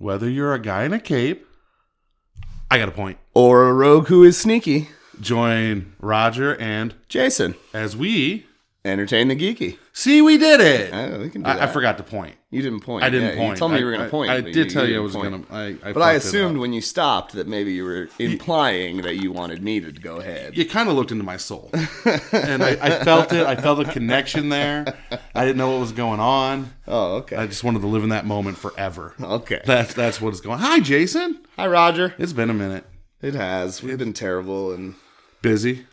Whether you're a guy in a cape, I got a point. Or a rogue who is sneaky. Join Rodger and Jason. as we Entertain the Geeky. see, we did it. We can do I that. forgot to point. You didn't point. I didn't point. You told me you were going to point. I but did tell you I didn't was point. going to. But I assumed when you stopped that maybe you were implying that you wanted me to go ahead. You kind of looked into my soul, and I felt it. I felt a connection there. I didn't know what was going on. Oh, okay. I just wanted to live in that moment forever. Okay. That's what is going. Hi, Jason. Hi, Rodger. It's been a minute. It has. We've been terrible and Busy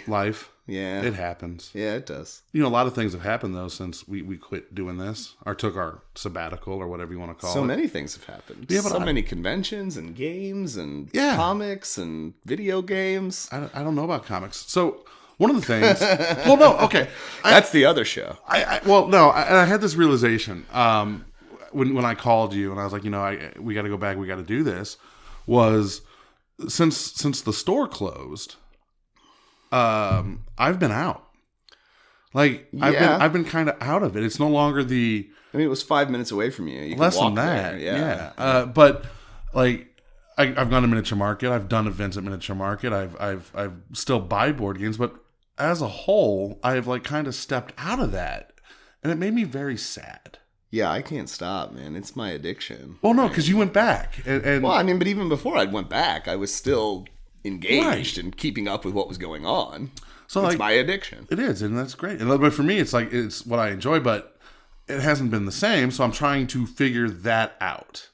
life. Yeah, it happens. Yeah, it does. You know, a lot of things have happened though since we quit doing this or took our sabbatical or whatever you want to call it. So many things have happened. Yeah, but so many conventions and games and Yeah. comics and video games. I don't know about comics. So one of the things. Well, no, okay. That's the other show. I had this realization when I called you and I was like, we got to go back. We got to do this. Was since the store closed. I've been out. Like I've been kind of out of it. It's no longer the. I mean, it was 5 minutes away from you. You less could than walk that. there. Yeah. But like, I've gone to Miniature Market. I've done events at Miniature Market. I've still buy board games, but as a whole, I've like kind of stepped out of that, and it made me very sad. Yeah, I can't stop, man. It's my addiction. Well, no, because you went back, and well, I mean, but even before I went back, I was still engaged and keeping up with what was going on. So it's like my addiction. It is, and that's great. But for me, it's like it's what I enjoy, but it hasn't been the same. So I'm trying to figure that out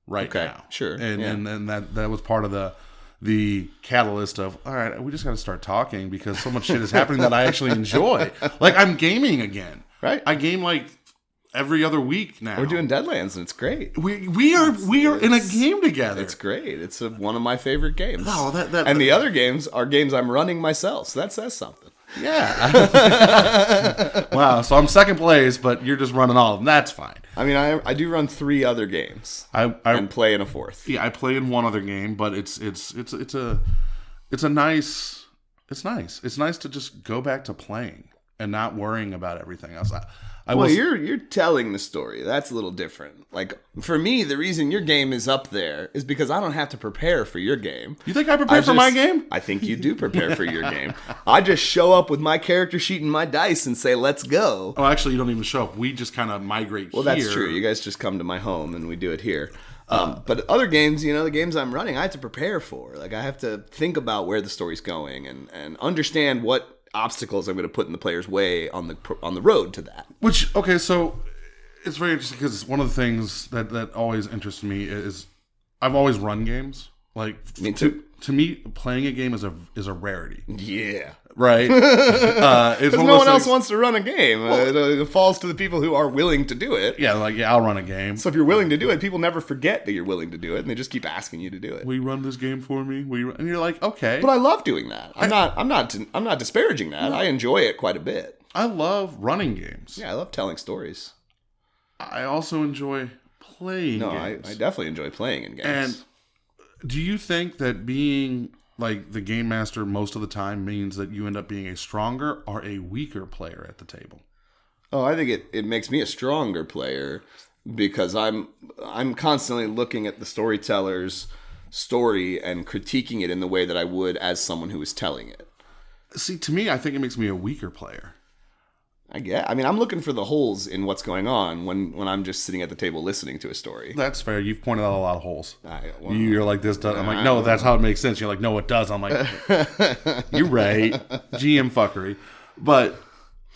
now. Sure. And that was part of the catalyst of, all right, we just got to start talking because so much shit is happening that I actually enjoy. Like I'm gaming again. Right. I game like every other week now. We're doing Deadlands, and it's great. We are in a game together. It's great. It's one of my favorite games. Oh, and the other games are games I'm running myself, so that says something. Yeah. Wow. So I'm second place, but you're just running all of them. That's fine. I mean, I do run 3 other games. And play in a 4th. Yeah, I play in one other game, but it's nice. It's nice to just go back to playing and not worrying about everything else. You're telling the story. That's a little different. Like, for me, the reason your game is up there is because I don't have to prepare for your game. You think I prepare for my game? I think you do prepare for your game. I just show up with my character sheet and my dice and say, let's go. Oh, actually, you don't even show up. We just kind of migrate here. Well, that's true. You guys just come to my home and we do it here. But other games, the games I'm running, I have to prepare for. Like, I have to think about where the story's going and understand what obstacles I'm going to put in the player's way on the road to that. So it's very interesting because one of the things that always interests me is I've always run games. Like me too. To me, playing a game is a rarity. Yeah. Right? Because no one else wants to run a game. It falls to the people who are willing to do it. Yeah, I'll run a game. So if you're willing to do it, people never forget that you're willing to do it, and they just keep asking you to do it. Will you run this game for me? And you're like, okay. But I love doing that. I'm not disparaging that. No. I enjoy it quite a bit. I love running games. Yeah, I love telling stories. I also enjoy playing games. I definitely enjoy playing in games. And do you think that being like the game master most of the time means that you end up being a stronger or a weaker player at the table? Oh, I think it makes me a stronger player because I'm constantly looking at the storyteller's story and critiquing it in the way that I would as someone who is telling it. See, to me, I think it makes me a weaker player. I mean, I'm looking for the holes in what's going on when I'm just sitting at the table listening to a story. That's fair. You've pointed out a lot of holes. You're like, this does. I'm like, no, that's how it makes sense. You're like, no, it does. I'm like, you're right. GM fuckery. But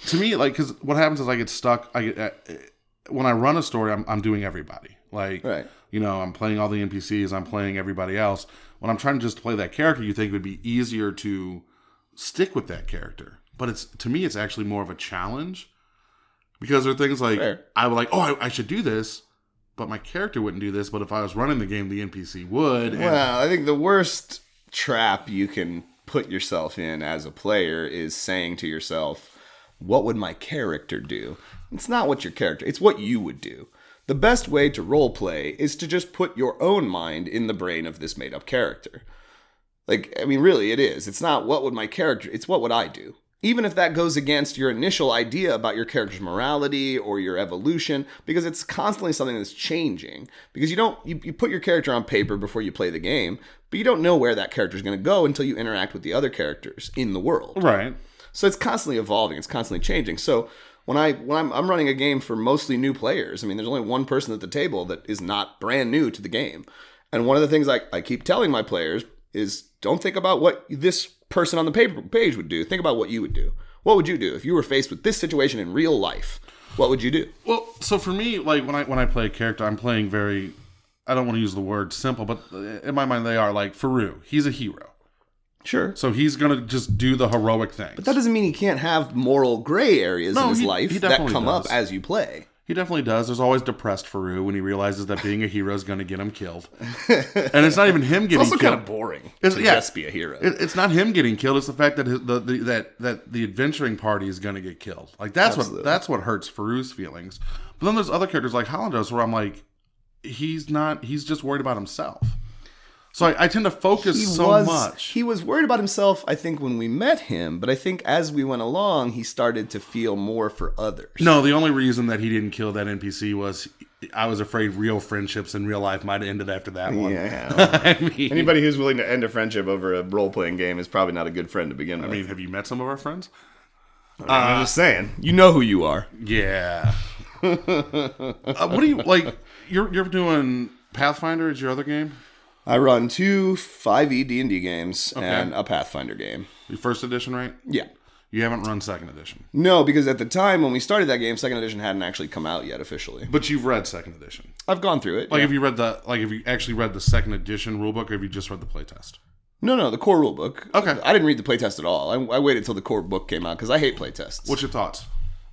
to me, like, because what happens is I get stuck. When I run a story, I'm doing everybody. Like, right. I'm playing all the NPCs. I'm playing everybody else. When I'm trying to just play that character, you think it would be easier to stick with that character. But to me, it's actually more of a challenge because there are things like I would like, I should do this, but my character wouldn't do this. But if I was running the game, the NPC would. Well, I think the worst trap you can put yourself in as a player is saying to yourself, what would my character do? It's not what your character, it's what you would do. The best way to role play is to just put your own mind in the brain of this made up character. Like, I mean, really, it is. It's not what would my character, it's what would I do. even if that goes against your initial idea about your character's morality or your evolution, because it's constantly something that's changing. Because you put your character on paper before you play the game, but you don't know where that character is going to go until you interact with the other characters in the world. Right. So it's constantly evolving. It's constantly changing. So when I'm running a game for mostly new players, I mean, there's only one person at the table that is not brand new to the game. And one of the things I keep telling my players is don't think about what this person on the page would do. Think about what you would do. What would you do if you were faced with this situation in real life? What would you do? Well, so for me, like when I play a character, I'm playing very, I don't want to use the word simple, but in my mind they are like Faru. He's a hero. Sure. So he's going to just do the heroic things. But that doesn't mean he can't have moral gray areas in his life that come up as you play. He definitely does. There's always depressed Faru when he realizes that being a hero is going to get him killed. And it's not even him getting killed. It's also kind of boring to just be a hero. It's not him getting killed. It's the fact that that the adventuring party is going to get killed. Like that's what hurts Faru's feelings. But then there's other characters like Hollandos where I'm like, he's just worried about himself. So I tend to focus much. He was worried about himself, I think, when we met him. But I think as we went along, he started to feel more for others. No, the only reason that he didn't kill that NPC was I was afraid real friendships in real life might have ended after that one. Yeah. I mean, anybody who's willing to end a friendship over a role-playing game is probably not a good friend to begin with. I mean, have you met some of our friends? I'm just saying. You know who you are. Yeah. What do you, like, you're doing Pathfinder is your other game? I run 2 5e D&D games and a Pathfinder game. Your first edition, right? Yeah. You haven't run second edition? No, because at the time when we started that game, second edition hadn't actually come out yet officially. But you've read second edition? I've gone through it. Like, have you actually read the second edition rulebook, or have you just read the playtest? No, the core rulebook. Okay. I didn't read the playtest at all. I waited till the core book came out because I hate playtests. What's your thoughts?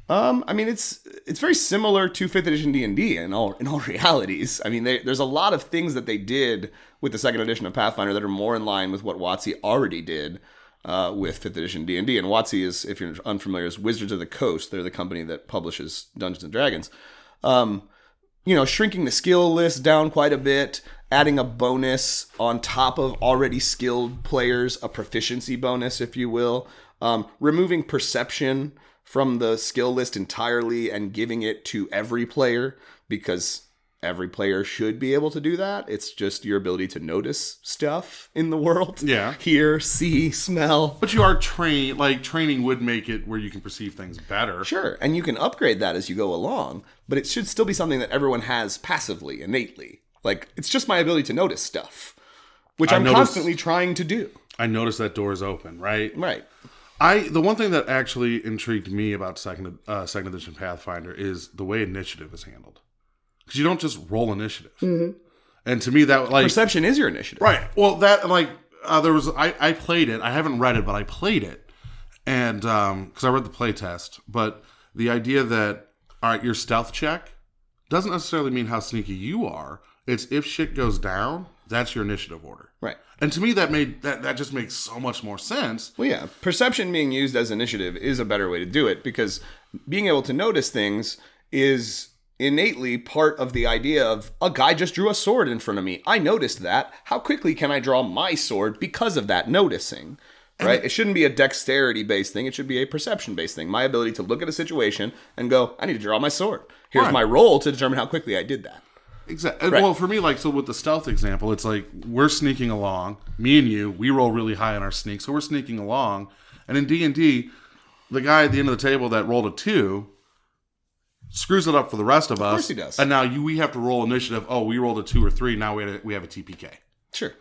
I mean, it's very similar to 5th edition D&D in all realities. I mean, there's a lot of things that they did with the second edition of Pathfinder that are more in line with what WotC already did with 5th edition D&D. And WotC is, if you're unfamiliar, is Wizards of the Coast. They're the company that publishes Dungeons and Dragons. Shrinking the skill list down quite a bit, adding a bonus on top of already skilled players, a proficiency bonus, if you will, removing perception from the skill list entirely and giving it to every player, because every player should be able to do that. It's just your ability to notice stuff in the world. Yeah. Hear, see, smell. But you are trained, like training would make it where you can perceive things better. Sure. And you can upgrade that as you go along, but it should still be something that everyone has passively, innately. Like, it's just my ability to notice stuff, which I'm constantly trying to do. I noticed that door is open, right? Right. The one thing that actually intrigued me about second edition Pathfinder is the way initiative is handled. Because you don't just roll initiative. Mm-hmm. And to me, that like perception is your initiative, right? Well, that there was I played it. I haven't read it, but I played it, and because I read the playtest. But the idea that all right, your stealth check doesn't necessarily mean how sneaky you are. It's if shit goes down, that's your initiative order. Right. And to me, that just makes so much more sense. Well, yeah. Perception being used as initiative is a better way to do it, because being able to notice things is innately part of the idea of a guy just drew a sword in front of me. I noticed that. How quickly can I draw my sword because of that noticing? Right? It shouldn't be a dexterity-based thing. It should be a perception-based thing. My ability to look at a situation and go, I need to draw my sword. Here's my roll to determine how quickly I did that. Exactly. Right. Well, for me, like, so with the stealth example, it's like we're sneaking along. Me and you, we roll really high on our sneak, so we're sneaking along. And in D&D, the guy at the end of the table that rolled a 2 screws it up for the rest of us. Of course he does. And now we have to roll initiative. Oh, we rolled a 2 or 3. Now we have a TPK. Sure.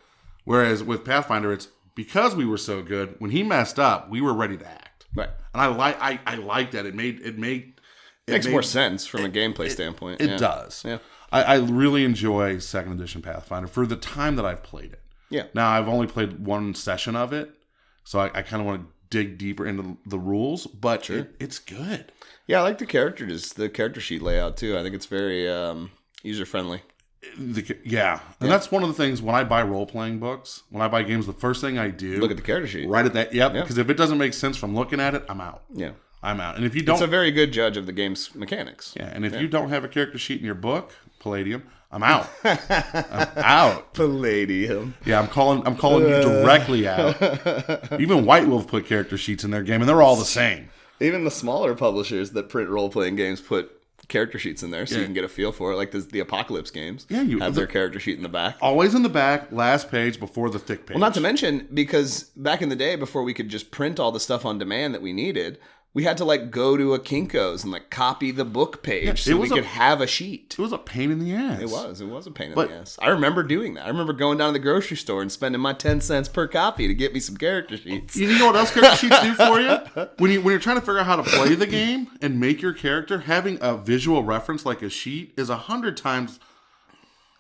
Whereas with Pathfinder, it's because we were so good. When he messed up, we were ready to act. Right. And I like that. It makes more sense from a gameplay standpoint. It does. Yeah. I really enjoy second edition Pathfinder for the time that I've played it. Yeah. Now, I've only played one session of it, so I kind of want to dig deeper into the rules, but it's good. Yeah, I like the character sheet layout, too. I think it's very user-friendly. And that's one of the things when I buy role-playing books, when I buy games, the first thing I do... Look at the character sheet. Right at that, because if it doesn't make sense from looking at it, I'm out. Yeah. I'm out. And if you don't, it's a very good judge of the game's mechanics. Yeah, and if you don't have a character sheet in your book, Palladium, I'm out. I'm out. Palladium. Yeah, I'm calling you directly out. Even White Wolf put character sheets in their game, and they're all the same. Even the smaller publishers that print role-playing games put character sheets in there so you can get a feel for it. Like the Apocalypse games have their character sheet in the back. Always in the back, last page before the thick page. Well, not to mention, because back in the day, before we could just print all the stuff on demand that we needed, we had to like go to a Kinko's and like copy the book page so we could have a sheet. It was a pain in the ass. It was a pain in the ass. I remember doing that. I remember going down to the grocery store and spending my 10 cents per copy to get me some character sheets. You know what else character sheets do for you? When you're trying to figure out how to play the game and make your character, having a visual reference like a sheet is 100 times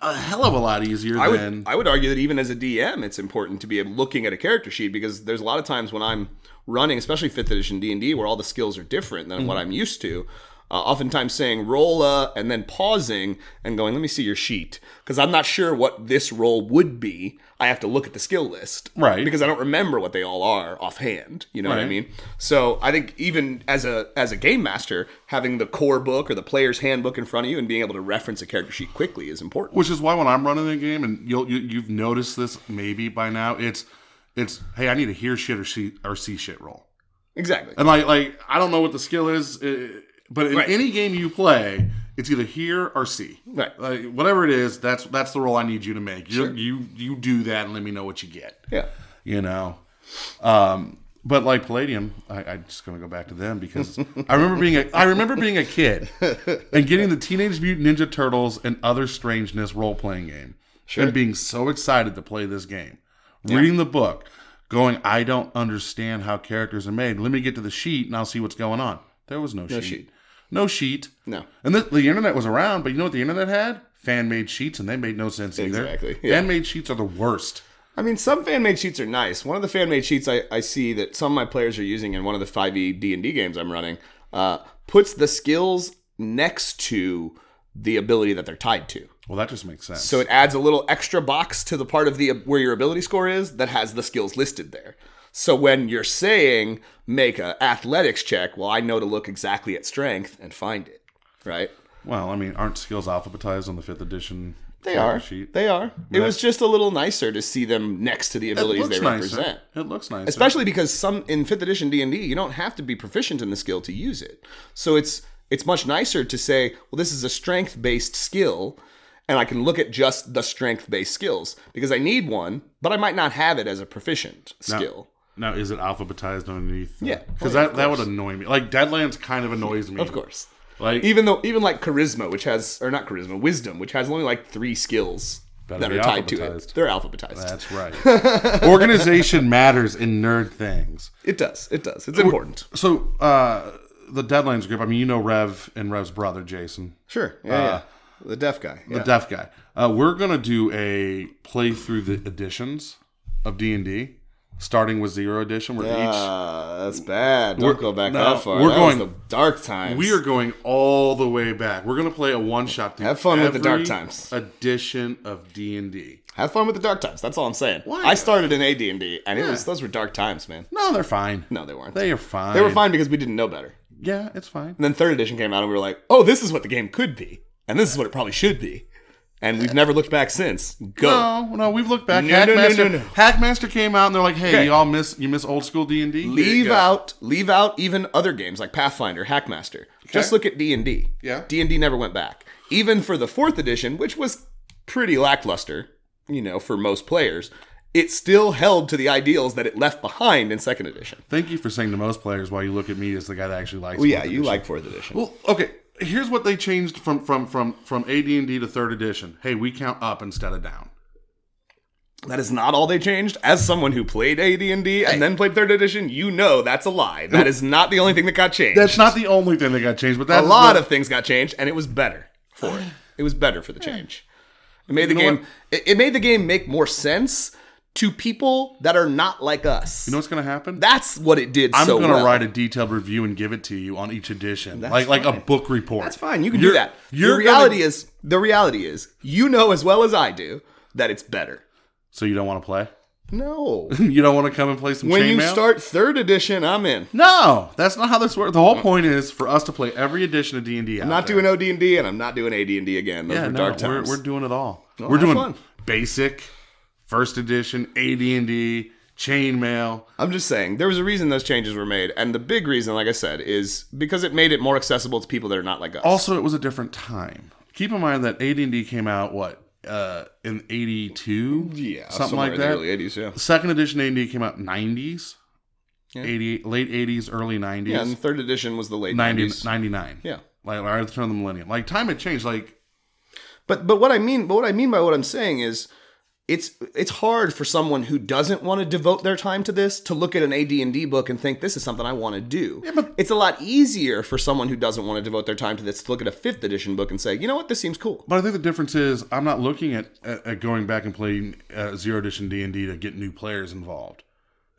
a hell of a lot easier than... I would argue that even as a DM, it's important to be looking at a character sheet, because there's a lot of times when I'm running, especially 5th edition D&D, where all the skills are different than what I'm used to. Oftentimes saying roll and then pausing and going, let me see your sheet. Because I'm not sure what this roll would be. I have to look at the skill list. Right. Because I don't remember what they all are offhand. You know what I mean? So I think even as a game master, having the core book or the player's handbook in front of you and being able to reference a character sheet quickly is important. Which is why when I'm running the game, and you've noticed this maybe by now, it's hey, I need a hear shit or see shit roll. Exactly. And like I don't know what the skill is, but in any game you play, it's either hear or see. Right. Like whatever it is, that's the roll I need you to make. Sure. You do that and let me know what you get. Yeah. You know. But like Palladium, I'm just gonna go back to them because I remember being a kid and getting the Teenage Mutant Ninja Turtles and Other Strangeness role playing game. Sure. And being so excited to play this game. Reading the book, going, I don't understand how characters are made. Let me get to the sheet and I'll see what's going on. There was no sheet. No sheet. No. And the internet was around, but you know what the internet had? Fan-made sheets, and they made no sense either. Exactly. Yeah. Fan-made sheets are the worst. I mean, some fan-made sheets are nice. One of the fan-made sheets I see that some of my players are using in one of the 5e D&D games I'm running puts the skills next to the ability that they're tied to. Well, that just makes sense. So it adds a little extra box to the part of where your ability score is that has the skills listed there. So when you're saying make an athletics check, well, I know to look exactly at strength and find it, right? Well, I mean, aren't skills alphabetized on the 5th edition sheet? They are. It was just a little nicer to see them next to the abilities they represent. It looks nicer. Especially because in 5th edition D&D, you don't have to be proficient in the skill to use it. So it's much nicer to say, well, this is a strength-based skill, and I can look at just the strength-based skills because I need one, but I might not have it as a proficient skill. Now, is it alphabetized underneath? Yeah. Because that would annoy me. Like, Deadlands kind of annoys me. Of course. Like even like charisma, wisdom, which has only like 3 skills that are tied to it. They're alphabetized. That's right. Organization matters in nerd things. It does. It's important. So, the Deadlands group, I mean, you know Rev and Rev's brother, Jason. Sure. Yeah. The deaf guy. The deaf guy. We're going to do a play through the editions of D&D, starting with 0 edition. That's bad. Don't go back that far. We're going was the dark times. We are going all the way back. We're going to play a one-shot. Have fun with the dark times. Edition of D&D. Have fun with the dark times. That's all I'm saying. Why? I started in AD&D, and those were dark times, man. No, they're fine. No, they weren't. They are fine. They were fine because we didn't know better. Yeah, it's fine. And then 3rd edition came out, and we were like, oh, this is what the game could be. And this is what it probably should be. And we've never looked back since. Go. No, we've looked back. No. Hackmaster came out, and they're like, hey, y'all miss old school D&D? Leave out even other games like Pathfinder, Hackmaster. Okay. Just look at D&D. Yeah. D&D never went back. Even for the 4th edition, which was pretty lackluster, for most players, it still held to the ideals that it left behind in 2nd edition. Thank you for saying to most players while you look at me as the guy that actually likes 4th edition. You like 4th edition. Well, okay. Here's what they changed from AD&D to 3rd edition. Hey, we count up instead of down. That is not all they changed. As someone who played AD&D and then played 3rd edition, that's a lie. That is not the only thing that got changed. That's not the only thing that got changed, but that's a lot of things got changed, and it was better for it. It was better for the change. It made the game. It made the game make more sense to people that are not like us. You know what's going to happen? That's what it did. I'm going to write a detailed review and give it to you on each edition, like a book report. That's fine. You can do that. The reality is, you know as well as I do that it's better. So you don't want to play? No. You don't want to come and play some When you chainmail? start 3rd edition, I'm in. No, that's not how this works. The whole point is for us to play every edition of D&D. I'm not doing OD&D, and I'm not doing AD&D again. Those were dark times. We're doing it all. Oh, we're doing fun. basic, 1st edition, AD&D, chainmail. I'm just saying, there was a reason those changes were made, and the big reason, like I said, is because it made it more accessible to people that are not like us. Also, it was a different time. Keep in mind that AD&D came out, in 82? Yeah, something like that. In the early 80s, yeah. The 2nd edition AD&D came out 90s. Yeah. 88, late 80s, early 90s. Yeah, and the 3rd edition was the late 90s. 99. Yeah. Like right at the turn of the millennium. Like time had changed. Like, But what I mean by what I'm saying is it's hard for someone who doesn't want to devote their time to this to look at an AD&D book and think this is something I want to do. Yeah, but it's a lot easier for someone who doesn't want to devote their time to this to look at a 5th edition book and say, you know what, this seems cool. But I think the difference is I'm not looking at going back and playing 0th edition D&D to get new players involved.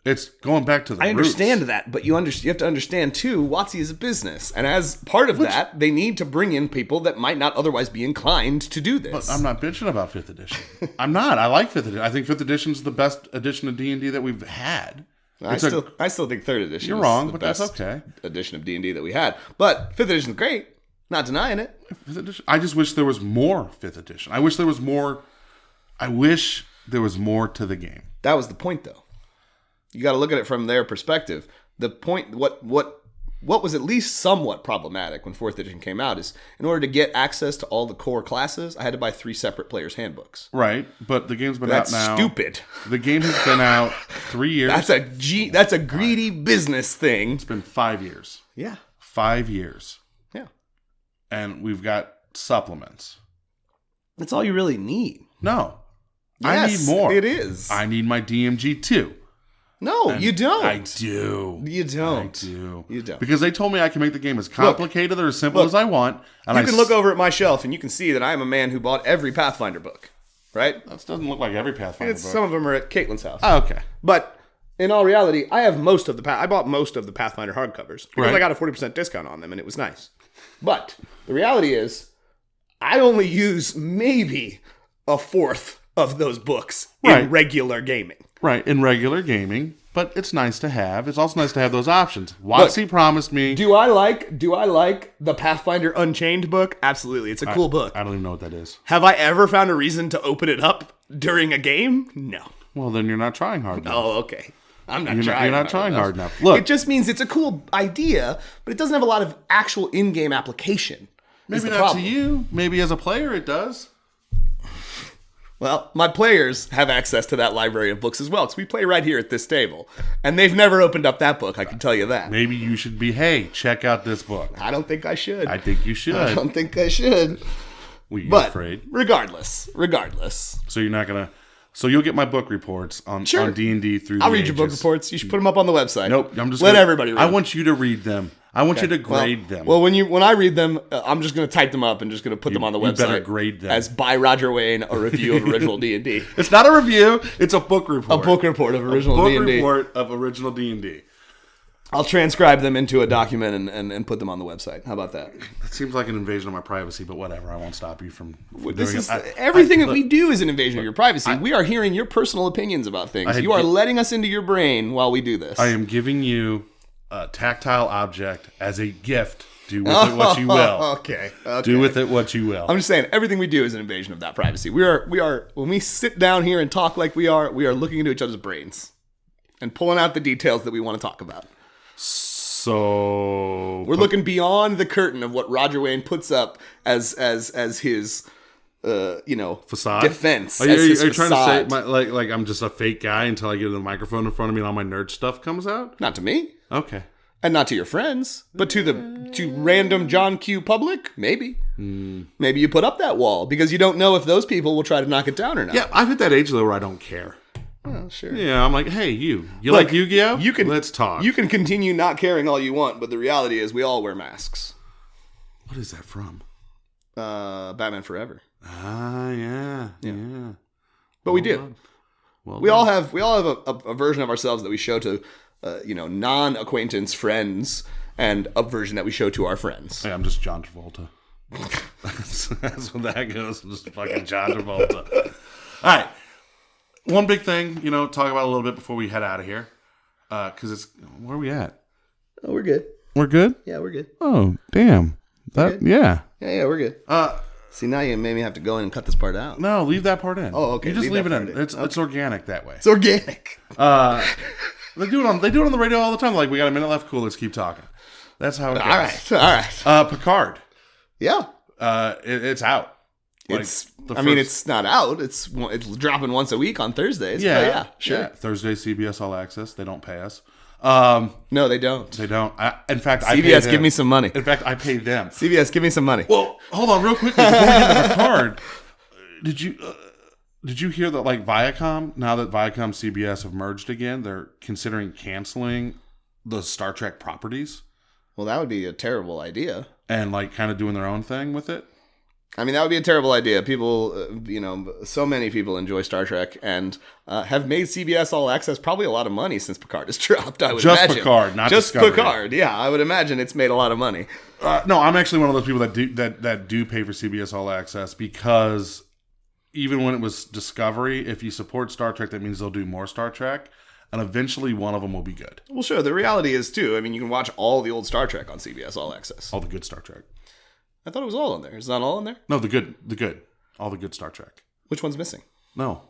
It's going back to the I understand roots. that, but you have to understand too, WotC is a business. And as part of that, they need to bring in people that might not otherwise be inclined to do this. But I'm not bitching about 5th edition. I'm not. I like 5th edition. I think 5th edition is the best edition of D&D that we've had. I still think 3rd edition You're is wrong, the but best that's okay. edition of D&D that we had. But 5th edition is great. Not denying it. 5th edition. I just wish there was more 5th edition. I wish there was more to the game. That was the point, though. You got to look at it from their perspective. The point, what was at least somewhat problematic when 4th edition came out is in order to get access to all the core classes, I had to buy 3 separate players' handbooks. Right, but the game's been That's out now. stupid. The game has been out 3 years. That's a greedy business thing. It's been 5 years. Yeah. 5 years. Yeah. And we've got supplements. That's all you really need. No. Yes, I need more. It is. I need my DMG too. No, you don't. I do. You don't. I do. You don't. Because they told me I can make the game as complicated or as simple as I want. And you can look over at my shelf and you can see that I am a man who bought every Pathfinder book. Right? That doesn't look like every Pathfinder book. Some of them are at Caitlin's house. Oh, okay. But in all reality, I bought most of the Pathfinder hardcovers because I got a 40% discount on them and it was nice. But the reality is, I only use maybe a 1/4 of those books in regular gaming. Right, in regular gaming, but it's nice to have. It's also nice to have those options. WotC promised me. Do I like the Pathfinder Unchained book? Absolutely. It's a cool book. I don't even know what that is. Have I ever found a reason to open it up during a game? No. Well, then you're not trying hard enough. Oh, okay. I'm not You're trying not trying hard enough. Look, it just means it's a cool idea, but it doesn't have a lot of actual in-game application. Maybe not to you. Maybe as a player it does. Well, my players have access to that library of books as well, because we play right here at this table. And they've never opened up that book, I can tell you that. Maybe you should be, hey, check out this book. I don't think I should. I think you should. I don't think I should. Well, you're but afraid. Regardless. So you're not going to... So you'll get my book reports on D&D through the I'll read your book reports. You should put them up on the website. Nope. I'm just Let everybody read them. I want you to read them. I want you to grade them. Well, when I read them, I'm just going to type them up and just going to put them on the website. You better grade them. As by Rodger Wayne, a review of original D&D. It's not a review. It's a book report. A book report of original D&D. A book report of original D&D. I'll transcribe them into a document and put them on the website. How about that? It seems like an invasion of my privacy, but whatever. I won't stop you from doing it. Everything that we do is an invasion of your privacy. We are hearing your personal opinions about things. You are letting us into your brain while we do this. I am giving you a tactile object as a gift. Do with it what you will. Okay. Do with it what you will. I'm just saying, everything we do is an invasion of that privacy. We are when we sit down here and talk like we are looking into each other's brains and pulling out the details that we want to talk about. So we're looking beyond the curtain of what Rodger Wayne puts up as his facade defense. Are you trying to say like I'm just a fake guy until I get the microphone in front of me and all my nerd stuff comes out? Not to me. Okay. And not to your friends, but to random John Q public, maybe. Maybe you put up that wall because you don't know if those people will try to knock it down or not. Yeah, I've hit that age though where I don't care. Well, sure. Yeah, I'm like, hey, you like Yu-Gi-Oh? Let's talk. You can continue not caring all you want, but the reality is we all wear masks. What is that from? Batman Forever. Ah, yeah. But we do. We all have a version of ourselves that we show to, non-acquaintance friends, and a version that we show to our friends. Hey, I'm just John Travolta. That's what that goes. I'm just fucking John Travolta. All right. one big thing, talk about a little bit before we head out of here. Because it's... Where are we at? Oh, we're good. We're good? Yeah, we're good. Oh, damn. Yeah. Yeah, we're good. See, now you made me have to go in and cut this part out. No, leave that part in. Oh, okay. You just leave it in. It's organic that way. It's organic. They do it on the radio all the time. Like, we got a minute left. Cool, let's keep talking. That's how it goes. All right. Picard. Yeah. It's out. It's not out. It's dropping once a week on Thursdays. Yeah, sure. Yeah. Thursday, CBS All Access. They don't pay us. No, they don't. They don't. In fact, CBS, give me some money. In fact, I pay them. CBS, give me some money. Well, hold on real quickly. Before we get to Picard, did you hear that, like, Viacom, now that Viacom CBS have merged again, they're considering canceling the Star Trek properties? Well, that would be a terrible idea. And, like, kind of doing their own thing with it? I mean, that would be a terrible idea. People, so many people enjoy Star Trek and have made CBS All Access probably a lot of money since Picard has dropped, I would imagine. Just Picard, not Just Discovery. Picard, yeah. I would imagine it's made a lot of money. No, I'm actually one of those people that do pay for CBS All Access because even when it was Discovery, if you support Star Trek, that means they'll do more Star Trek. And eventually one of them will be good. Well, sure. The reality is, too, I mean, you can watch all the old Star Trek on CBS All Access. All the good Star Trek. I thought it was all on there. Is it not all on there? No, the good. All the good Star Trek. Which one's missing? No,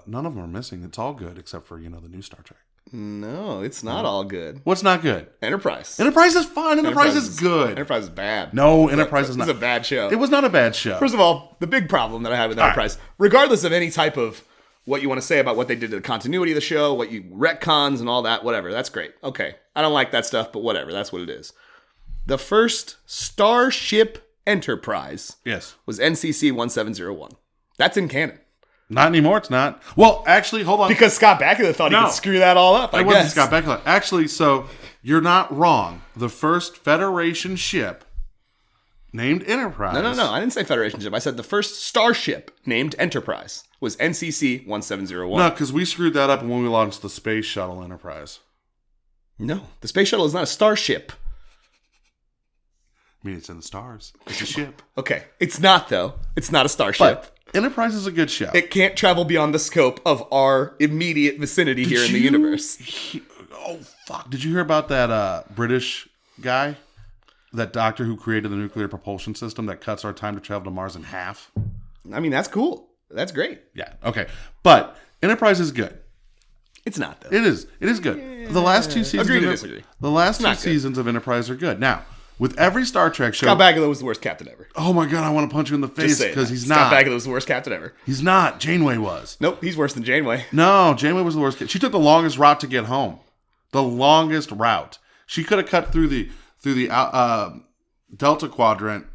none of them are missing. It's all good except for, the new Star Trek. No, it's not all good. What's not good? Enterprise. Enterprise is fine. Enterprise is good. Enterprise is bad. No, Enterprise is not. It's a bad show. It was not a bad show. First of all, the big problem that I have with Enterprise, regardless of any type of what you want to say about what they did to the continuity of the show, what you retcons and all that, whatever, that's great. Okay, I don't like that stuff, but whatever, that's what it is. The first Starship Enterprise was NCC 1701. That's in canon. Not anymore, it's not. Well, actually, hold on. Because Scott Bakula thought he could screw that all up, I guess. It wasn't Scott Bakula. Actually, so you're not wrong. The first Federation ship named Enterprise. No. I didn't say Federation ship. I said the first starship named Enterprise was NCC 1701. No, because we screwed that up when we launched the Space Shuttle Enterprise. No, the Space Shuttle is not a starship. I mean, it's in the stars. It's a ship. Okay. It's not, though. It's not a starship. But Enterprise is a good ship. It can't travel beyond the scope of our immediate vicinity here in the universe. Oh, fuck. Did you hear about that British guy? That doctor who created the nuclear propulsion system that cuts our time to travel to Mars in half? I mean, that's cool. That's great. Yeah, okay. But Enterprise is good. It's not, though. It is. It is good. Yeah. The last two seasons Agree to disagree. The last two seasons of Enterprise are good. Now, with every Star Trek show... Scott Bakula was the worst captain ever. Oh my God, I want to punch you in the face because he's not. Scott Bakula was the worst captain ever. He's not. Janeway was. Nope, he's worse than Janeway. No, Janeway was the worst. She took the longest route to get home. The longest route. She could have cut through the Delta Quadrant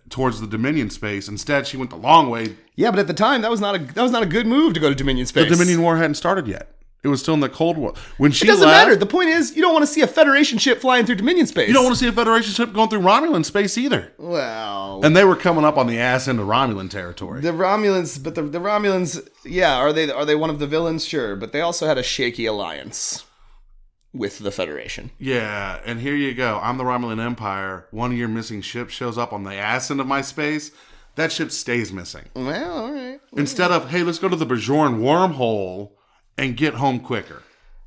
towards the Dominion space. Instead, she went the long way. Yeah, but at the time, that was not a good move to go to Dominion space. The Dominion War hadn't started yet. It was still in the Cold War. When she It doesn't matter. The point is, you don't want to see a Federation ship flying through Dominion space. You don't want to see a Federation ship going through Romulan space either. Well... And they were coming up on the ass into Romulan territory. The Romulans, but the Romulans, yeah, are they one of the villains? Sure, but they also had a shaky alliance with the Federation. Yeah, and here you go. I'm the Romulan Empire. One of your missing ships shows up on the ass end of my space. That ship stays missing. Well, all right. Instead of, hey, let's go to the Bajoran wormhole and get home quicker.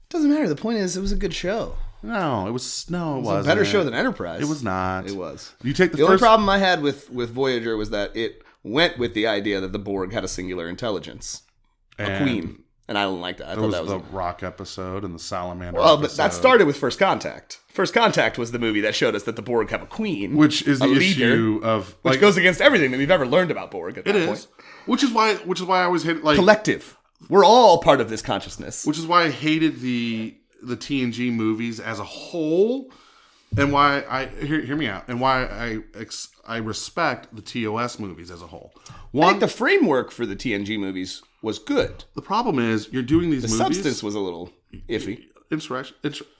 Doesn't matter. The point is, it was a good show. No, it wasn't. A better show than Enterprise. It was not. It was. You take the only problem I had with Voyager was that it went with the idea that the Borg had a singular intelligence, a queen, and I don't like that. I thought that was the Rock episode and the Salamander. Well, episode. But that started with First Contact. First Contact was the movie that showed us that the Borg have a queen, which is the leader, issue of which goes against everything that we've ever learned about Borg. At that point. Which is why I always hated collective. We're all part of this consciousness. Which is why I hated the TNG movies as a whole, and why hear me out, and why I respect the TOS movies as a whole. I think the framework for the TNG movies was good. The problem is you're doing these movies. The substance was a little iffy.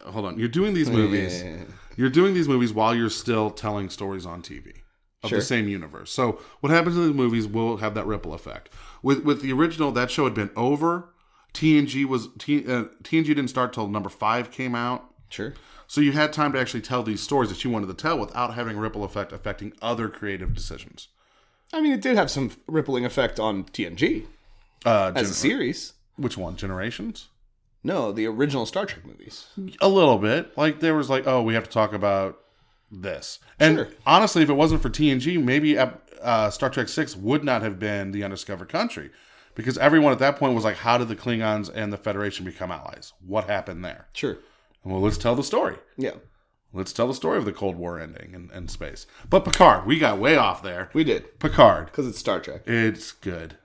Hold on. You're doing these movies. Yeah. You're doing these movies while you're still telling stories on TV of the same universe. So what happens in the movies will have that ripple effect. With the original, that show had been over. TNG didn't start till number 5 came out. Sure. So you had time to actually tell these stories that you wanted to tell without having a ripple effect affecting other creative decisions. I mean, it did have some rippling effect on TNG as a series. Which one? Generations? No, the original Star Trek movies. A little bit. Like, there was like, oh, we have to talk about this. And Sure. honestly, if it wasn't for TNG, maybe Star Trek 6 would not have been the undiscovered country. Because everyone at that point was like, how did the Klingons and the Federation become allies? What happened there? Sure. Well, let's tell the story. Yeah. Let's tell the story of the Cold War ending in space. But Picard, we got way off there. We did. Picard. Because it's Star Trek. It's good.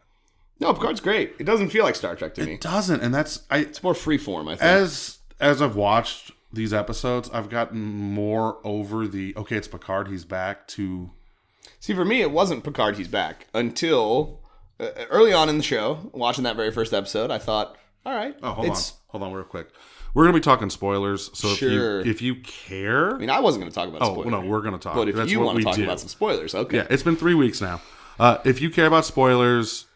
No, Picard's great. It doesn't feel like Star Trek to me. It doesn't, and It's more freeform, I think. as I've watched these episodes, I've gotten more over the, okay, it's Picard, he's back, to... See, for me, it wasn't Picard, he's back, until early on in the show, watching that very first episode, I thought, all right. Oh, hold on real quick. We're going to be talking spoilers, so Sure. if you care... I mean, I wasn't going to talk about spoilers. Oh, no, we're going to talk. But if That's you what want to we talk do. about some spoilers, okay. Yeah, it's been 3 weeks now. If you care about spoilers,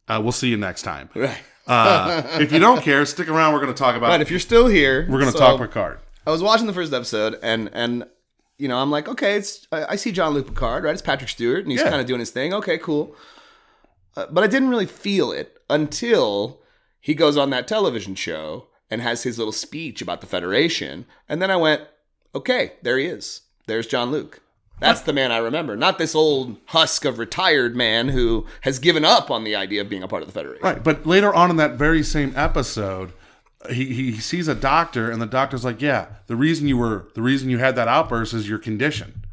we'll see you next time. Right. If you don't care, stick around. We're going to talk about... But if you're still here... We're going to talk Picard. I was watching the first episode, and I'm like, okay, I see Jean-Luc Picard, right? It's Patrick Stewart, and he's kind of doing his thing. Okay, cool. But I didn't really feel it until he goes on that television show and has his little speech about the Federation. And then I went, okay, there he is. There's Jean-Luc. That's the man I remember, not this old husk of retired man who has given up on the idea of being a part of the Federation. Right, but later on in that very same episode, he sees a doctor, and the doctor's like, "Yeah, the reason you had that outburst is your condition."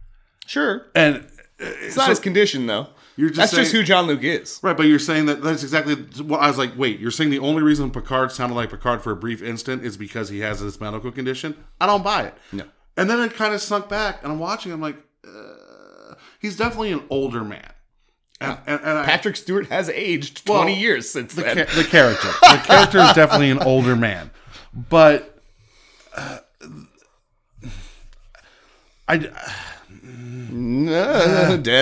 Sure, and it's not his condition though. That's just who Jean-Luc is, right? But you're saying that's exactly what I was like. Wait, you're saying the only reason Picard sounded like Picard for a brief instant is because he has this medical condition? I don't buy it. No. And then it kind of sunk back, and I'm watching. I'm like, he's definitely an older man. And Patrick Stewart has aged 20 years since then. The character is definitely an older man, but dead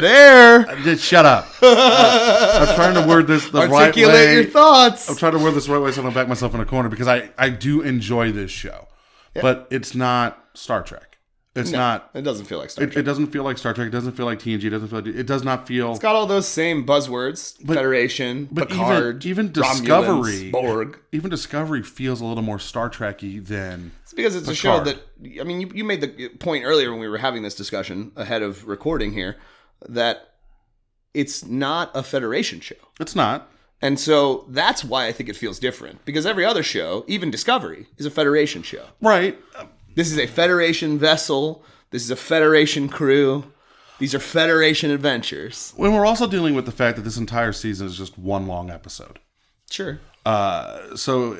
air. Just shut up. I'm trying to word this the right way. Articulate your thoughts. I'm trying to word this the right way so I don't back myself in a corner, because I do enjoy this show, but it's not Star Trek. It's not. It doesn't feel like Star Trek. It doesn't feel like Star Trek. It doesn't feel like TNG. It does not feel. It's got all those same buzzwords: Federation, Picard, even Discovery, Romulans, Borg. Even Discovery feels a little more Star Trek-y than. It's because it's Picard. a show that, I mean, you made the point earlier when we were having this discussion ahead of recording here that it's not a Federation show. It's not. And so that's why I think it feels different, because every other show, even Discovery, is a Federation show. Right. This is a Federation vessel. This is a Federation crew. These are Federation adventures. When we're also dealing with the fact that this entire season is just one long episode. Sure. So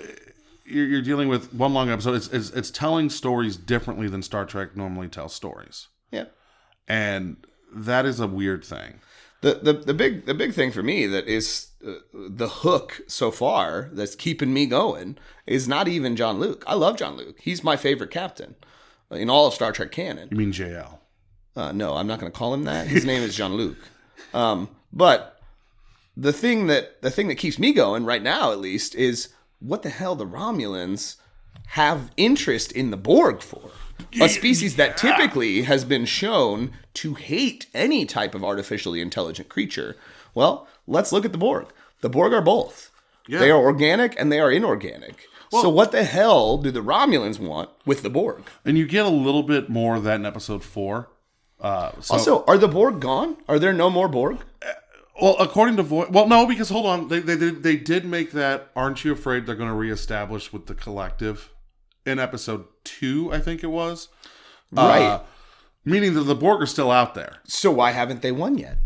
you're dealing with one long episode. It's telling stories differently than Star Trek normally tells stories. Yeah. And that is a weird thing. The big thing for me that is the hook so far that's keeping me going is not even Jean-Luc. I love Jean-Luc. He's my favorite captain in all of Star Trek canon. You mean JL? No, I'm not going to call him that. His name is Jean-Luc. But the thing that keeps me going right now, at least, is what the hell the Romulans have interest in the Borg for. A species that typically has been shown to hate any type of artificially intelligent creature. Well, let's look at the Borg. The Borg are both. Yeah. They are organic and they are inorganic. Well, so what the hell do the Romulans want with the Borg? And you get a little bit more of that in episode 4. Also, are the Borg gone? Are there no more Borg? Well, according to well, no, because hold on, they did make that. Aren't you afraid they're going to reestablish with the collective in episode 2? I think it was. Right. Meaning that the Borg are still out there. So why haven't they won yet?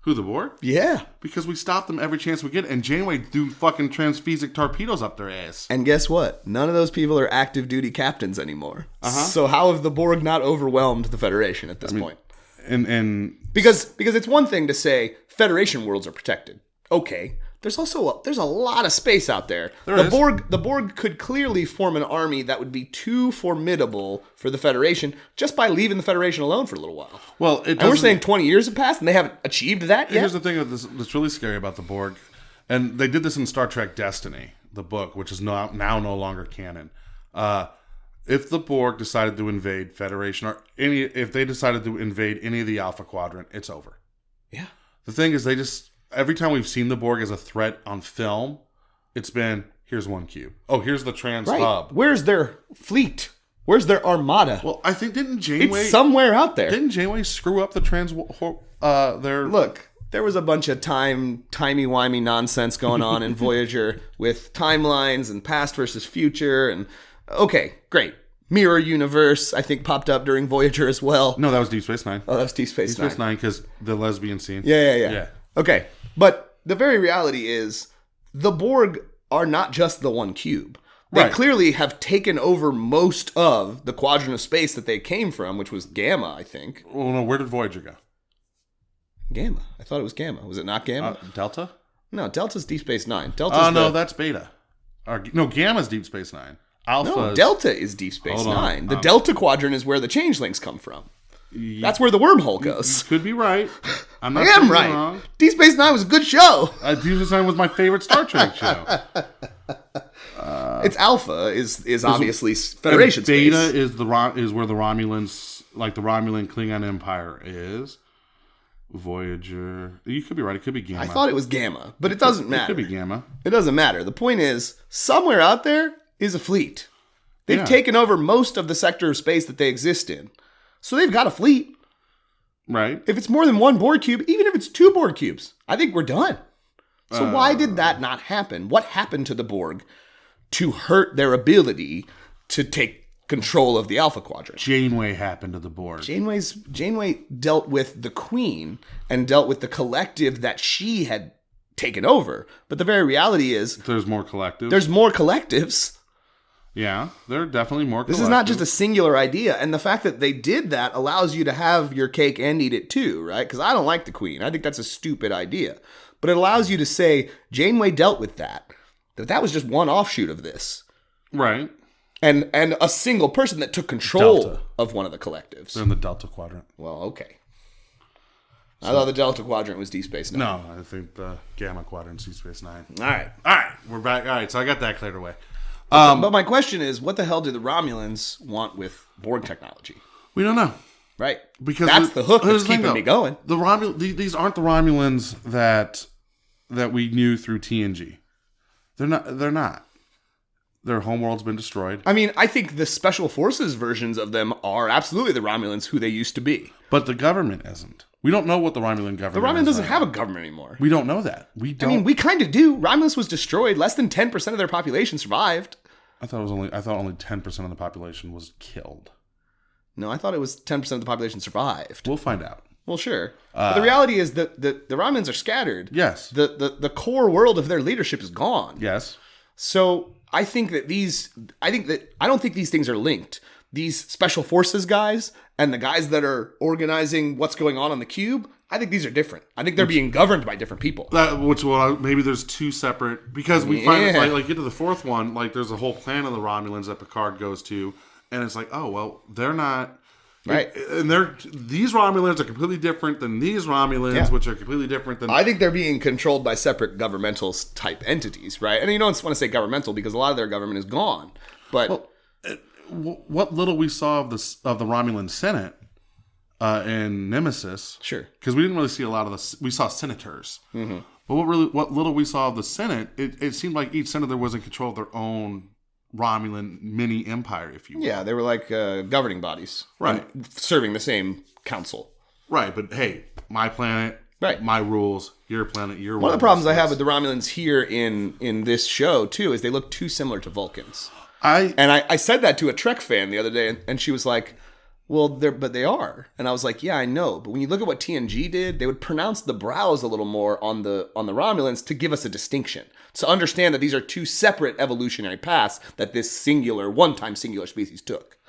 Who, the Borg? Yeah. Because we stopped them every chance we get, and Janeway threw fucking transphasic torpedoes up their ass. And guess what? None of those people are active duty captains anymore. So how have the Borg not overwhelmed the Federation at this point? And because it's one thing to say Federation worlds are protected. Okay. There's a lot of space out there. The Borg could clearly form an army that would be too formidable for the Federation just by leaving the Federation alone for a little while. Well, and we're saying 20 years have passed and they haven't achieved that yet. Here's the thing that's really scary about the Borg, and they did this in Star Trek Destiny, the book, which is now no longer canon. If the Borg decided to invade Federation if they decided to invade any of the Alpha Quadrant, it's over. Yeah. The thing is, every time we've seen the Borg as a threat on film, it's been, here's one cube. Oh, here's the trans Right. hub. Where's their fleet? Where's their armada? Well, I think, didn't Janeway... It's somewhere out there. Didn't Janeway screw up the their... Look, there was a bunch of timey-wimey nonsense going on in Voyager with timelines and past versus future. And okay, great. Mirror Universe, I think, popped up during Voyager as well. No, that was Deep Space Nine. Oh, that's Deep Space Nine. Deep Space Nine, because the lesbian scene. Yeah. Okay, but the very reality is the Borg are not just the one cube. They clearly have taken over most of the quadrant of space that they came from, which was Gamma, I think. Well, no, where did Voyager go? Gamma. I thought it was Gamma. Was it not Gamma? Delta? No, Delta's Deep Space Nine. Delta's no, that's Beta. No, Gamma's Deep Space Nine. Alpha. No, Delta is Deep Space Nine. The Delta Quadrant is where the changelings come from. That's where the wormhole goes. You could be right. I'm not I am right. wrong. Deep Space Nine was a good show. Deep Space Nine was my favorite Star Trek show. It's Alpha is obviously Federation space. Beta is where the Romulans, like the Romulan Klingon Empire is. Voyager. You could be right. It could be Gamma. I thought it was Gamma, but it doesn't matter. It could be Gamma. It doesn't matter. The point is, somewhere out there is a fleet. They've taken over most of the sector of space that they exist in. So they've got a fleet. Right. If it's more than one Borg cube, even if it's 2 Borg cubes, I think we're done. So why did that not happen? What happened to the Borg to hurt their ability to take control of the Alpha Quadrant? Janeway happened to the Borg. Janeway dealt with the Queen and dealt with the collective that she had taken over. But the very reality is... There's more collectives. There's more collectives. Yeah, there are definitely more collectives. This is not just a singular idea. And the fact that they did that allows you to have your cake and eat it too, right? Because I don't like the Queen. I think that's a stupid idea. But it allows you to say, Janeway dealt with that. That was just one offshoot of this. Right. And a single person that took control of one of the collectives. They're in the Delta Quadrant. Well, okay. I thought the Delta Quadrant was Deep Space Nine. No, I think the Gamma Quadrant's Deep Space Nine. All right, we're back. All right, so I got that cleared away. But my question is, what the hell do the Romulans want with Borg technology? We don't know. Right. Because that's the hook that's keeping me going. These aren't the Romulans that we knew through TNG. They're not. Their homeworld's been destroyed. I mean, I think the Special Forces versions of them are absolutely the Romulans who they used to be. But the government isn't. We don't know what the Romulan government is. The Romulan doesn't have a government anymore. We don't know that. We don't. I mean, we kind of do. Romulus was destroyed. Less than 10% of their population survived. I thought only 10% of the population was killed. No, I thought it was 10% of the population survived. We'll find out. Well, sure. But the reality is that the Romulans are scattered. Yes. The core world of their leadership is gone. Yes. So I think that I don't think these things are linked. These Special Forces guys and the guys that are organizing what's going on the cube, I think these are different. I think they're being governed by different people. Maybe there's 2 separate, because we find like get to the 4th one, like there's a whole plan of the Romulans that Picard goes to, and it's like, oh well, they're not right, and these Romulans are completely different than these Romulans, which are completely different than. I think they're being controlled by separate governmental type entities, right? And you don't want to say governmental because a lot of their government is gone, but. What little we saw of the Romulan Senate in Nemesis, sure, because we didn't really see a lot of we saw senators, but what little we saw of the Senate, it seemed like each senator was in control of their own Romulan mini empire, if you will. Yeah, they were like governing bodies, right, serving the same council, right. But hey, my planet, right, my rules, your planet, your rules. One of the problems I have with the Romulans here in this show too is they look too similar to Vulcans. I said that to a Trek fan the other day, and she was like, well, they are. And I was like, yeah, I know. But when you look at what TNG did, they would pronounce the brows a little more on the Romulans to give us a distinction. To understand that these are 2 separate evolutionary paths that this one-time singular species took.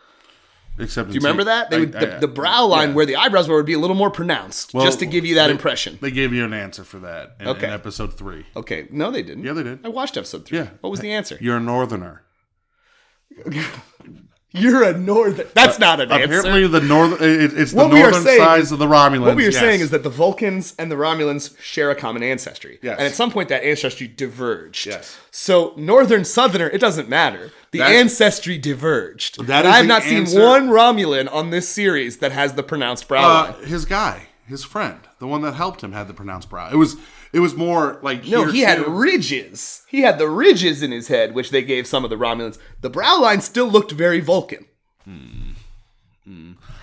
Except, do you remember that? The brow line where the eyebrows were would be a little more pronounced, just to give you that impression. They gave you an answer for that in episode 3. Okay. No, they didn't. Yeah, they did. I watched episode 3. Yeah. What was the answer? You're a northerner. You're a northern. That's not an answer. Apparently, it's the northern sides of the Romulans. What we are saying is that the Vulcans and the Romulans share a common ancestry. Yes. And at some point, that ancestry diverged. Yes. So, northern, southerner, it doesn't matter. The ancestry diverged. I have not seen one Romulan on this series that has the pronounced brow line. His friend, the one that helped him, had the pronounced brow. It It was more like No, he had ridges. He had the ridges in his head, which they gave some of the Romulans. The brow line still looked very Vulcan.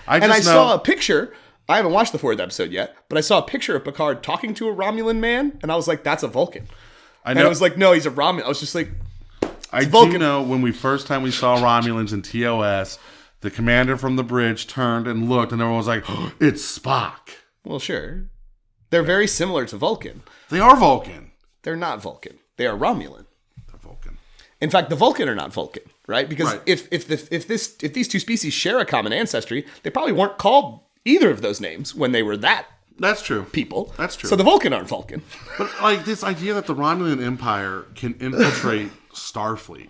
I saw a picture. I haven't watched the 4th episode yet, but I saw a picture of Picard talking to a Romulan man, and I was like, that's a Vulcan. And I was like, no, he's a Romulan. I was just like, I do know when we first time we saw Romulans in TOS, the commander from the bridge turned and looked, and everyone was like, oh, it's Spock. Well, sure. They're very similar to Vulcan. They are Vulcan. They're not Vulcan. They are Romulan. They're Vulcan. In fact, the Vulcan are not Vulcan, right? Because if these two species share a common ancestry, they probably weren't called either of those names when they were that. That's true. People. That's true. So the Vulcan aren't Vulcan. But like this idea that the Romulan Empire can infiltrate Starfleet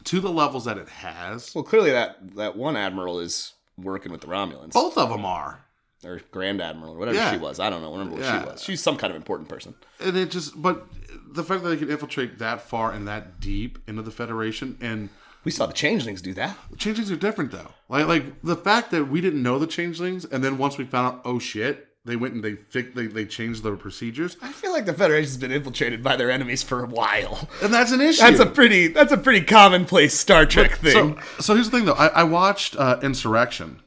to the levels that it has. Well, clearly that one admiral is working with the Romulans. Both of them are. Or Grand Admiral, or whatever she was. I don't know. I remember what she was. She's some kind of important person. And but the fact that they can infiltrate that far and that deep into the Federation, and we saw the Changelings do that. The Changelings are different though. Like the fact that we didn't know the Changelings, and then once we found out, oh shit, they went and they changed their procedures. I feel like the Federation's been infiltrated by their enemies for a while, and that's an issue. That's a pretty commonplace Star Trek thing. So here's the thing though. I watched Insurrection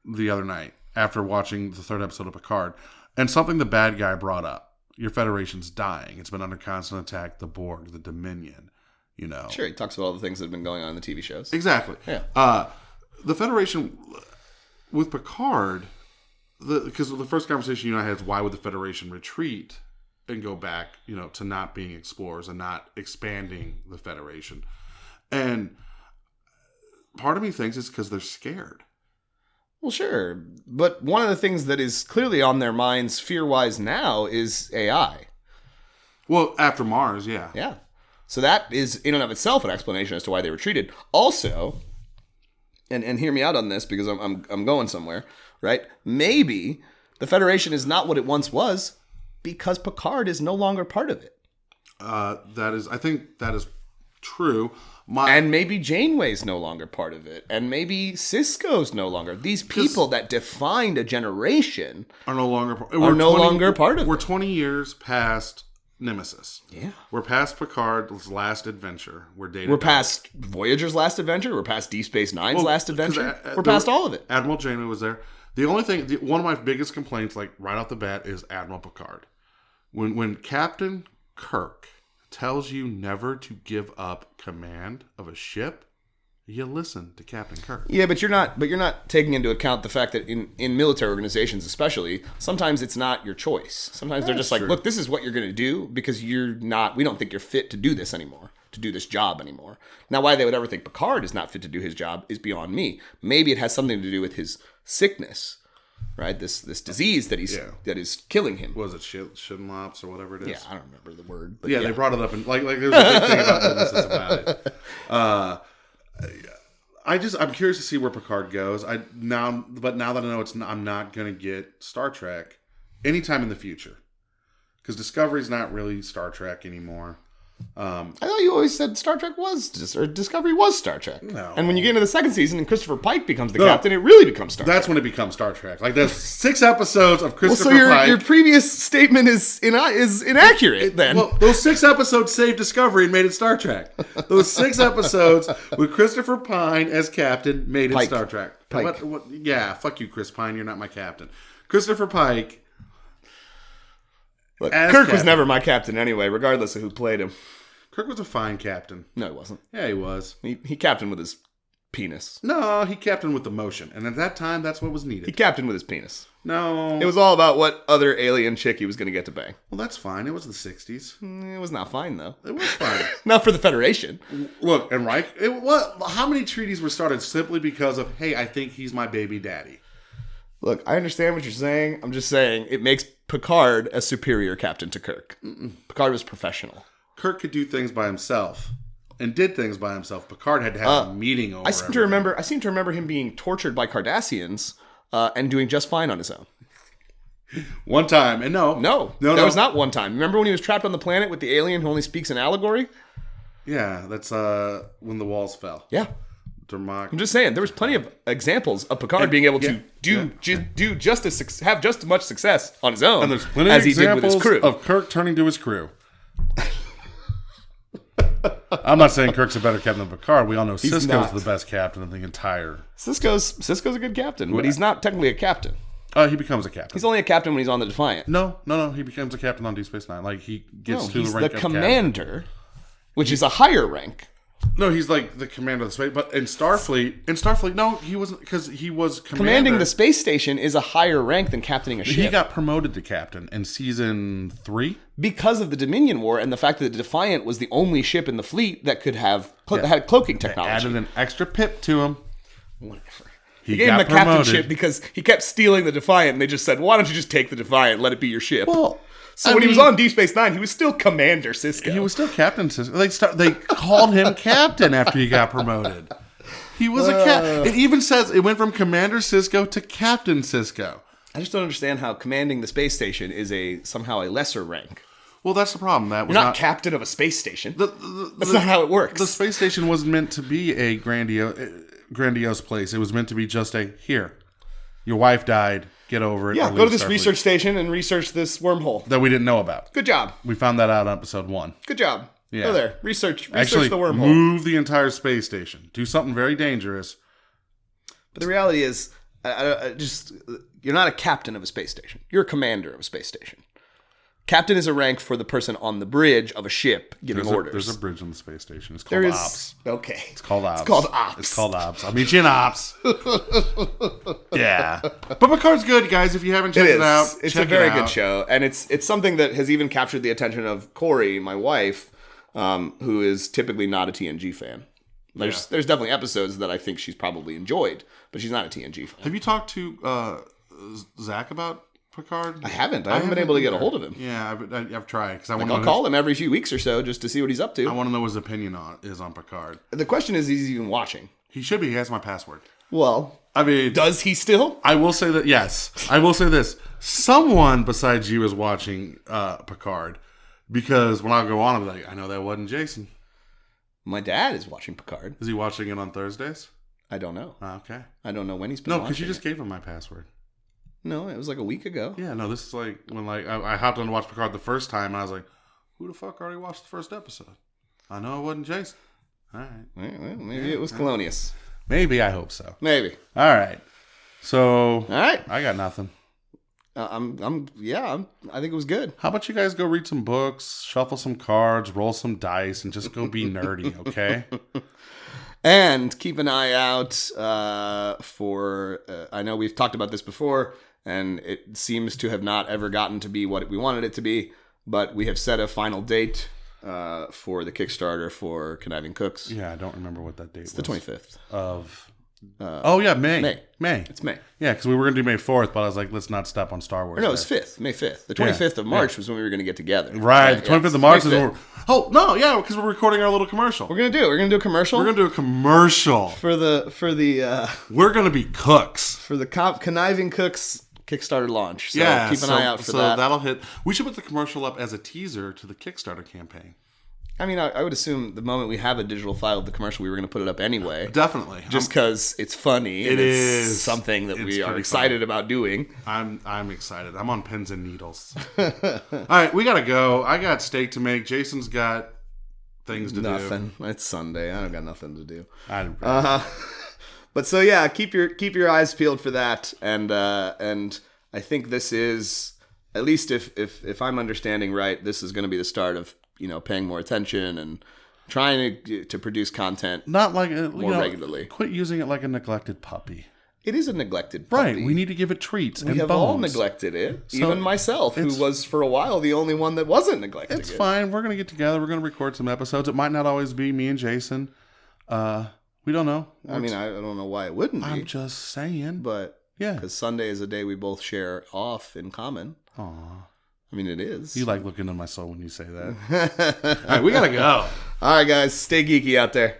the other night after watching the 3rd episode of Picard, and something the bad guy brought up. Your Federation's dying. It's been under constant attack. The Borg, the Dominion, you know. Sure, he talks about all the things that have been going on in the TV shows. Exactly. Yeah. The Federation, with Picard, because the first conversation you and I had is why would the Federation retreat and go back, you know, to not being explorers and not expanding the Federation. And part of me thinks it's because they're scared. Well, sure. But one of the things that is clearly on their minds fear-wise now is AI. Well, after Mars, yeah. Yeah. So that is in and of itself an explanation as to why they retreated. Also, and hear me out on this because I'm going somewhere, right? Maybe the Federation is not what it once was because Picard is no longer part of it. I think that is true. And maybe Janeway's no longer part of it. And maybe Cisco's no longer. These people that defined a generation are no longer part of it. We're 20 years past Nemesis. Yeah. We're past Picard's last adventure. We're past Voyager's last adventure. We're past Deep Space Nine's last adventure. We're past all of it. Admiral Janeway was there. The only thing, one of my biggest complaints, like right off the bat, is Admiral Picard. When Captain Kirk tells you never to give up command of a ship, you listen to Captain Kirk. Yeah, but you're not taking into account the fact that in military organizations especially, sometimes it's not your choice. Sometimes they're just like, look, this is what you're going to do because we don't think you're fit to do this anymore, to do this job anymore. Now, why they would ever think Picard is not fit to do his job is beyond me. Maybe it has something to do with his sickness, right? This disease that is killing him. Was it Shinlops or whatever it is? Yeah, I don't remember the word. But they brought it up and like there's a big thing about Nemesis about it. I'm curious to see where Picard goes. Now that I know I'm not going to get Star Trek anytime in the future because Discovery's not really Star Trek anymore. I thought you always said Star Trek Discovery was Star Trek. No. And when you get into the second season and Christopher Pike becomes the captain, it really becomes Star Trek. That's when it becomes Star Trek. Like there's 6 episodes of Christopher Pike. Your previous statement is inaccurate then. Well, those 6 episodes saved Discovery and made it Star Trek. Those 6 episodes with Christopher Pine as captain made it Star Trek. Pike. Yeah, fuck you, Chris Pine. You're not my captain. Christopher Pike. Look, Kirk was never my captain anyway, regardless of who played him. Kirk was a fine captain. No, he wasn't. Yeah, he was. He captained with his penis. No, he captained with emotion. And at that time, that's what was needed. He captained with his penis. No. It was all about what other alien chick he was going to get to bang. Well, that's fine. It was the 60s. It was not fine, though. It was fine. Not for the Federation. Look, and Reich, how many treaties were started simply because of, hey, I think he's my baby daddy? Look, I understand what you're saying. I'm just saying it makes Picard a superior captain to Kirk. Picard was professional. Kirk could do things by himself and did things by himself. Picard had to have a meeting over I seem to remember him being tortured by Cardassians and doing just fine on his own. One time. And no. That was not one time. Remember when he was trapped on the planet with the alien who only speaks in allegory? Yeah, that's when the walls fell. Yeah. I'm just saying, there was plenty of examples of Picard being able to have just as much success on his own And there's plenty as of he did with his examples crew. of Kirk turning to his crew. I'm not saying Kirk's a better captain than Picard. We all know Sisko's not. the best captain of the entire... Sisko's a good captain, but he's not technically a captain. He becomes a captain. He's only a captain when he's on the Defiant. No. He becomes a captain on Deep Space Nine. Like, he gets to He's the rank the of commander, which is a higher rank. No, he's like the commander of the space. But in Starfleet, no, he wasn't, because he was commander. Commanding the space station is a higher rank than captaining a ship. He got promoted to captain in season 3 because of the Dominion War and the fact that the Defiant was the only ship in the fleet that could have that had cloaking technology. Added an extra pip to him. Whatever. He gave him got the captainship because he kept stealing the Defiant, and they just said, "Why don't you just take the Defiant, let it be your ship?" Well, so when he was on Deep Space Nine, he was still Commander Sisko. He was still Captain Sisko. They called him Captain after he got promoted. He was a captain. It even says it went from Commander Sisko to Captain Sisko. I just don't understand how commanding the space station is somehow a lesser rank. Well, that's the problem. That was You're not captain of a space station. That's not how it works. The space station wasn't meant to be a grandiose place. It was meant to be just here. Your wife died. Get over it. Yeah, go to this research station and research this wormhole that we didn't know about. Good job. We found that out in episode 1. Good job. Yeah. Go there. Research Actually, the wormhole. Move the entire space station. Do something very dangerous. But the reality is, you're not a captain of a space station. You're a commander of a space station. Captain is a rank for the person on the bridge of a ship giving orders. There's a bridge on the space station. It's called Ops. Okay. It's called Ops. It's called Ops. I'll meet you in Ops. Yeah. But Picard's good, guys. If you haven't checked it out, it's a very good show. And it's something that has even captured the attention of Corey, my wife, who is typically not a TNG fan. There's definitely episodes that I think she's probably enjoyed, but she's not a TNG fan. Have you talked to Zach about Picard? I haven't. I haven't been able to get a hold of him. Yeah, I've tried. Cause I'll call him every few weeks or so just to see what he's up to. I want to know what his opinion on Picard. The question is, he's even watching. He should be. He has my password. Well, I mean... Does he still? I will say that, yes. I will say this. Someone besides you is watching Picard. Because when I go on, I'm like, I know that wasn't Jason. My dad is watching Picard. Is he watching it on Thursdays? I don't know. Okay. I don't know when he's been watching. No, because you just gave him my password. No, it was like a week ago. Yeah, no, this is like when I hopped on to watch Picard the first time, and I was like, who the fuck already watched the first episode? I know it wasn't Jason. All right. Well, maybe it was Colonius. Maybe, I hope so. Maybe. All right. So, all right. I got nothing. I think it was good. How about you guys go read some books, shuffle some cards, roll some dice, and just go be nerdy, okay? And keep an eye out for, I know we've talked about this before, and it seems to have not ever gotten to be what we wanted it to be, but we have set a final date for the Kickstarter for Conniving Cooks. Yeah, I don't remember what that date was. It's the 25th. Of... May. It's May. Yeah, because we were going to do May 4th, but I was like, let's not step on Star Wars. No, it's 5th. May 5th. The 25th of March was when we were going to get together. Right. The 25th of March is when we're... Oh, no, yeah, because we're recording our little commercial. We're going to do a commercial. We're going to do a commercial. For the we're going to be cooks. For the Conniving Cooks Kickstarter launch. So yeah, keep an eye out for that. So that'll hit. We should put the commercial up as a teaser to the Kickstarter campaign. I mean, I would assume the moment we have a digital file of the commercial, we were going to put it up anyway. Definitely. Just because it's funny. It is something that we are excited about doing. I'm excited. I'm on pins and needles. All right, we got to go. I got steak to make. Jason's got things to do. Nothing. It's Sunday. I don't got nothing to do. But so, yeah, keep your eyes peeled for that. And I think this is, at least if I'm understanding right, this is going to be the start of, paying more attention and trying to produce content not like more regularly. Quit using it like a neglected puppy. It is a neglected puppy. Right. We need to give it treats and bones. We have all neglected it. So even myself, who was for a while the only one that wasn't neglecting it. It's fine. We're going to get together. We're going to record some episodes. It might not always be me and Jason. We don't know. I don't know why it wouldn't be. I'm just saying. But yeah, because Sunday is a day we both share off in common. Aw. I mean, it is. You like looking in my soul when you say that. All right, we got to go. All right, guys. Stay geeky out there.